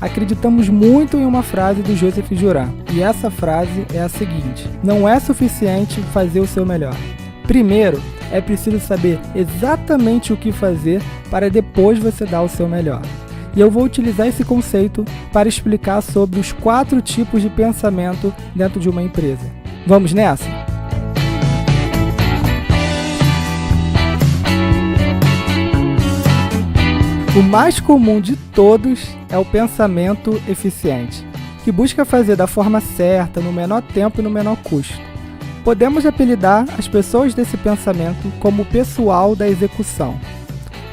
acreditamos muito em uma frase do Joseph Juran, e essa frase é a seguinte: não é suficiente fazer o seu melhor. Primeiro, é preciso saber exatamente o que fazer para depois você dar o seu melhor. E eu vou utilizar esse conceito para explicar sobre os 4 tipos de pensamento dentro de uma empresa. Vamos nessa? O mais comum de todos é o pensamento eficiente, que busca fazer da forma certa, no menor tempo e no menor custo. Podemos apelidar as pessoas desse pensamento como pessoal da execução.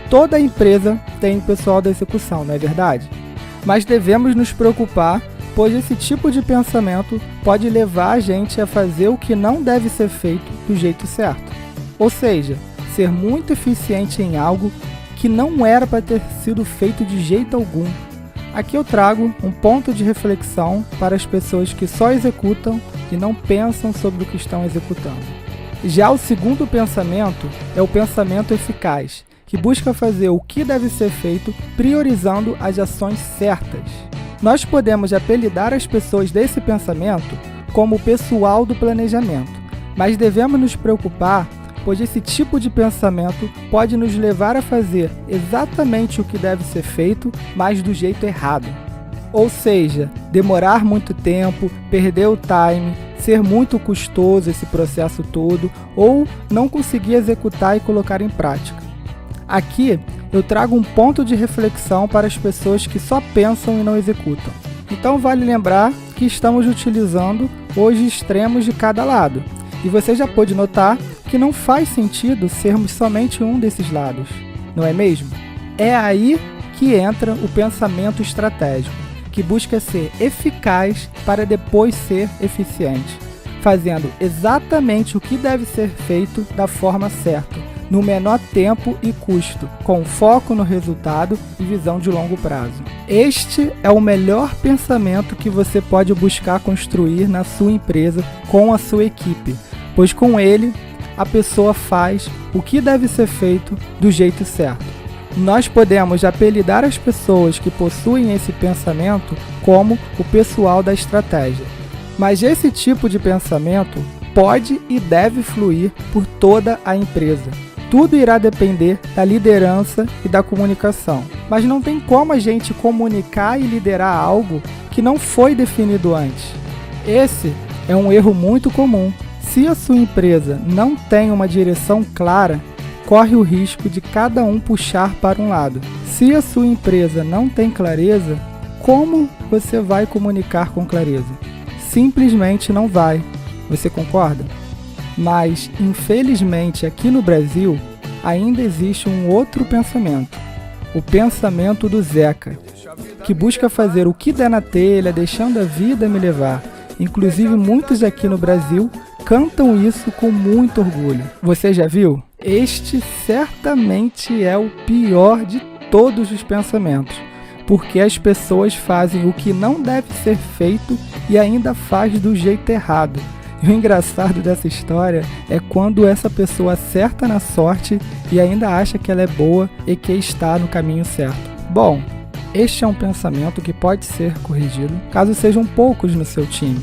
Toda empresa tem pessoal da execução, não é verdade? Mas devemos nos preocupar, pois esse tipo de pensamento pode levar a gente a fazer o que não deve ser feito do jeito certo. Ou seja, ser muito eficiente em algo que não era para ter sido feito de jeito algum. Aqui eu trago um ponto de reflexão para as pessoas que só executam e não pensam sobre o que estão executando. Já o segundo pensamento é o pensamento eficaz, que busca fazer o que deve ser feito priorizando as ações certas. Nós podemos apelidar as pessoas desse pensamento como o pessoal do planejamento, mas devemos nos preocupar, pois esse tipo de pensamento pode nos levar a fazer exatamente o que deve ser feito, mas do jeito errado. Ou seja, demorar muito tempo, perder o time, ser muito custoso esse processo todo, ou não conseguir executar e colocar em prática. Aqui eu trago um ponto de reflexão para as pessoas que só pensam e não executam. Então vale lembrar que estamos utilizando os extremos de cada lado. E você já pôde notar que não faz sentido sermos somente um desses lados, não é mesmo? É aí que entra o pensamento estratégico, que busca ser eficaz para depois ser eficiente, fazendo exatamente o que deve ser feito da forma certa, no menor tempo e custo, com foco no resultado e visão de longo prazo. Este é o melhor pensamento que você pode buscar construir na sua empresa com a sua equipe, pois com ele a pessoa faz o que deve ser feito do jeito certo. Nós podemos apelidar as pessoas que possuem esse pensamento como o pessoal da estratégia. Mas esse tipo de pensamento pode e deve fluir por toda a empresa. Tudo irá depender da liderança e da comunicação. Mas não tem como a gente comunicar e liderar algo que não foi definido antes. Esse é um erro muito comum. Se a sua empresa não tem uma direção clara, corre o risco de cada um puxar para um lado. Se a sua empresa não tem clareza, como você vai comunicar com clareza? Simplesmente não vai. Você concorda? Mas, infelizmente, aqui no Brasil, ainda existe um outro pensamento. O pensamento do Zeca, que busca fazer o que der na telha, deixando a vida me levar. Inclusive, muitos aqui no Brasil cantam isso com muito orgulho. Você já viu? Este certamente é o pior de todos os pensamentos, porque as pessoas fazem o que não deve ser feito e ainda faz do jeito errado. E o engraçado dessa história é quando essa pessoa acerta na sorte e ainda acha que ela é boa e que está no caminho certo. Bom, este é um pensamento que pode ser corrigido caso sejam poucos no seu time,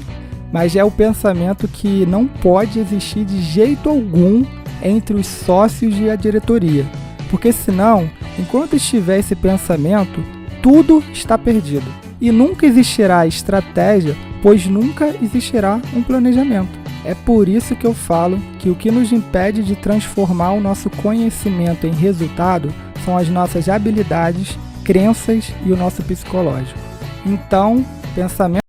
mas é o pensamento que não pode existir de jeito algum entre os sócios e a diretoria, porque senão, enquanto estiver esse pensamento, tudo está perdido e nunca existirá estratégia, pois nunca existirá um planejamento. É por isso que eu falo que o que nos impede de transformar o nosso conhecimento em resultado são as nossas habilidades, crenças e o nosso psicológico. Então, pensamento